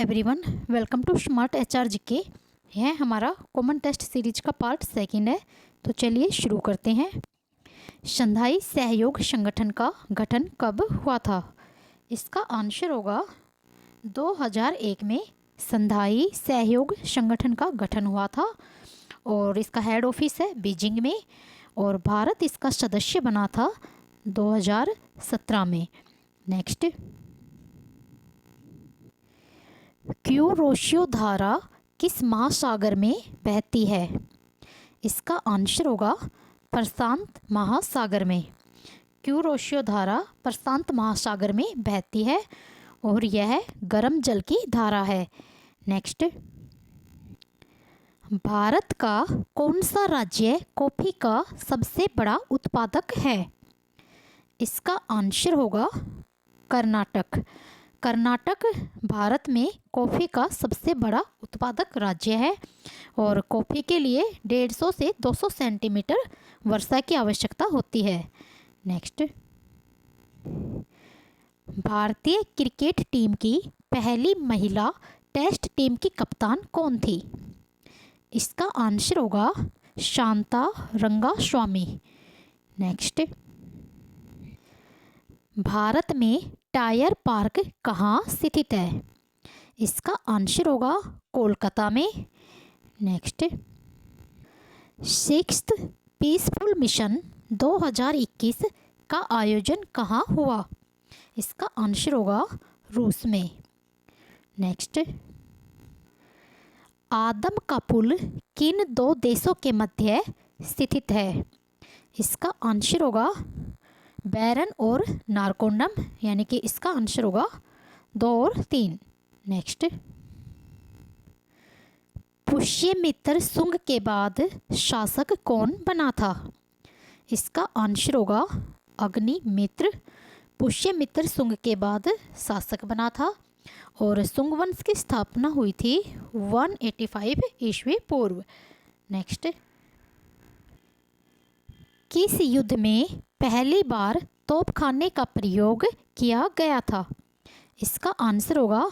Everyone, welcome to smart HR GK. यह हमारा common test series का पार्ट सेकंड है। तो चलिए शुरू करते हैं। शंघाई सहयोग संगठन का गठन कब हुआ था? इसका आंसर होगा 2001 में शंघाई सहयोग संगठन का गठन हुआ था और इसका हेड ऑफिस है बीजिंग में और भारत इसका सदस्य बना था 2017 में। नेक्स्ट, क्यूरोशियो धारा किस महासागर में बहती है? इसका आंसर होगा प्रशांत महासागर में। क्यूरोशियो धारा प्रशांत महासागर में बहती है और यह गर्म जल की धारा है। नेक्स्ट, भारत का कौन सा राज्य कॉफी का सबसे बड़ा उत्पादक है? इसका आंसर होगा कर्नाटक। कर्नाटक भारत में कॉफ़ी का सबसे बड़ा उत्पादक राज्य है और कॉफ़ी के लिए 150 से 200 सेंटीमीटर वर्षा की आवश्यकता होती है। नेक्स्ट, भारतीय क्रिकेट टीम की पहली महिला टेस्ट टीम की कप्तान कौन थी? इसका आंसर होगा शांता रंगास्वामी। नेक्स्ट, भारत में टायर पार्क कहाँ स्थित है? इसका आंसर होगा कोलकाता में। नेक्स्ट, सिक्स्थ पीसफुल मिशन 2021 का आयोजन कहाँ हुआ? इसका आंसर होगा रूस में। नेक्स्ट, आदम का पुल किन दो देशों के मध्य स्थित है? इसका आंसर होगा बैरन और नारकोंडम, यानी कि इसका आंसर होगा 2 और 3। नेक्स्ट, पुष्यमित्र शुंग के बाद शासक कौन बना था? इसका आंसर होगा अग्निमित्र। पुष्यमित्र शुंग के बाद शासक बना था और शुंग वंश की स्थापना हुई थी 185 ईस्वी पूर्व। नेक्स्ट, किस युद्ध में पहली बार तोपखाने का प्रयोग किया गया था? इसका आंसर होगा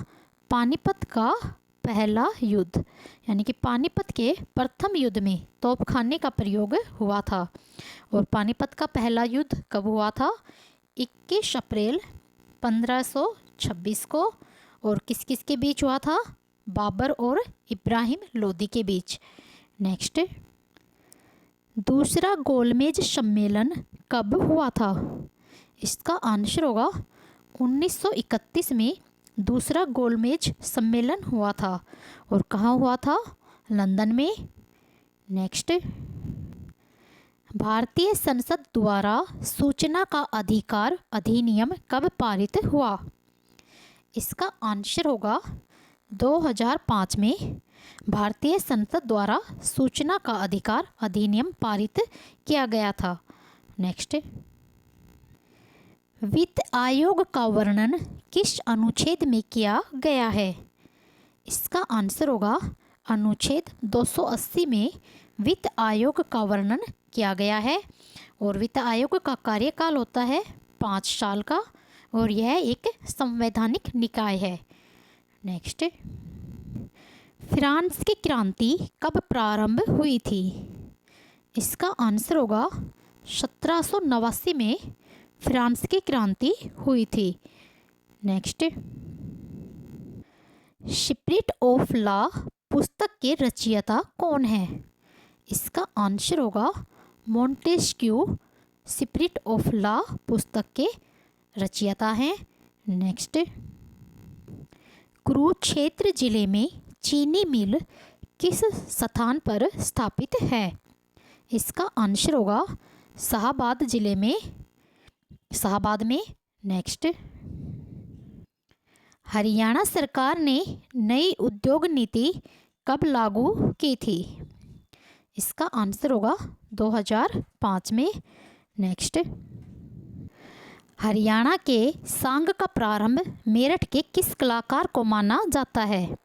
पानीपत का पहला युद्ध, यानी कि पानीपत के प्रथम युद्ध में तोपखाने का प्रयोग हुआ था। और पानीपत का पहला युद्ध कब हुआ था? 21 अप्रैल 1526 को। और किस किस के बीच हुआ था? बाबर और इब्राहिम लोदी के बीच। नेक्स्ट, दूसरा गोलमेज सम्मेलन कब हुआ था? इसका आंसर होगा 1931 में दूसरा गोलमेज सम्मेलन हुआ था। और कहाँ हुआ था? लंदन में। नेक्स्ट, भारतीय संसद द्वारा सूचना का अधिकार अधिनियम कब पारित हुआ? इसका आंसर होगा 2005 में भारतीय संसद द्वारा सूचना का अधिकार अधिनियम पारित किया गया था। नेक्स्ट, वित्त आयोग का वर्णन किस अनुच्छेद में किया गया है? इसका आंसर होगा अनुच्छेद 280 में वित्त आयोग का वर्णन किया गया है। और वित्त आयोग का कार्यकाल होता है 5 साल का और यह एक संवैधानिक निकाय है। नेक्स्ट, फ्रांस की क्रांति कब प्रारंभ हुई थी? इसका आंसर होगा 1789 में फ्रांस की क्रांति हुई थी। नेक्स्ट, स्पिरिट ऑफ लॉ पुस्तक के रचयिता कौन है? इसका आंसर होगा मोंटेस्क्यू। स्पिरिट ऑफ लॉ पुस्तक के रचयिता हैं। नेक्स्ट, कुरुक्षेत्र जिले में चीनी मिल किस स्थान पर स्थापित है? इसका आंसर होगा शाहबाद जिले में, शाहबाद में। नेक्स्ट, हरियाणा सरकार ने नई उद्योग नीति कब लागू की थी? इसका आंसर होगा 2005 में। नेक्स्ट, हरियाणा के सांग का प्रारंभ मेरठ के किस कलाकार को माना जाता है?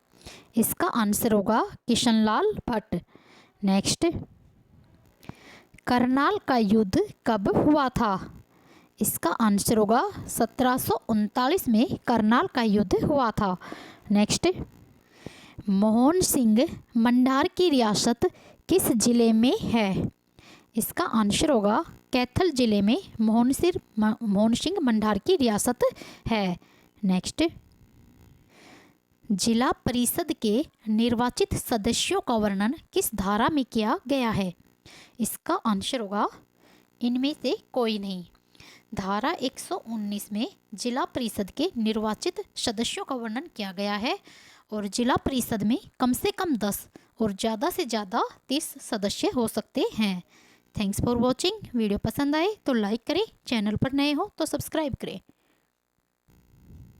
इसका आंसर होगा किशनलाल भट्ट। नेक्स्ट, करनाल का युद्ध कब हुआ था? इसका आंसर होगा 1739 में करनाल का युद्ध हुआ था। नेक्स्ट, मोहन सिंह मंडार की रियासत किस जिले में है? इसका आंसर होगा कैथल जिले में मोहन सिंह मंडार की रियासत है। नेक्स्ट, जिला परिषद के निर्वाचित सदस्यों का वर्णन किस धारा में किया गया है? इसका आंसर होगा इनमें से कोई नहीं। धारा 119 में जिला परिषद के निर्वाचित सदस्यों का वर्णन किया गया है और जिला परिषद में कम से कम 10 और ज़्यादा से ज़्यादा 30 सदस्य हो सकते हैं। Thanks for watching. वीडियो पसंद आए तो लाइक करें, चैनल पर नए हो तो सब्सक्राइब करें।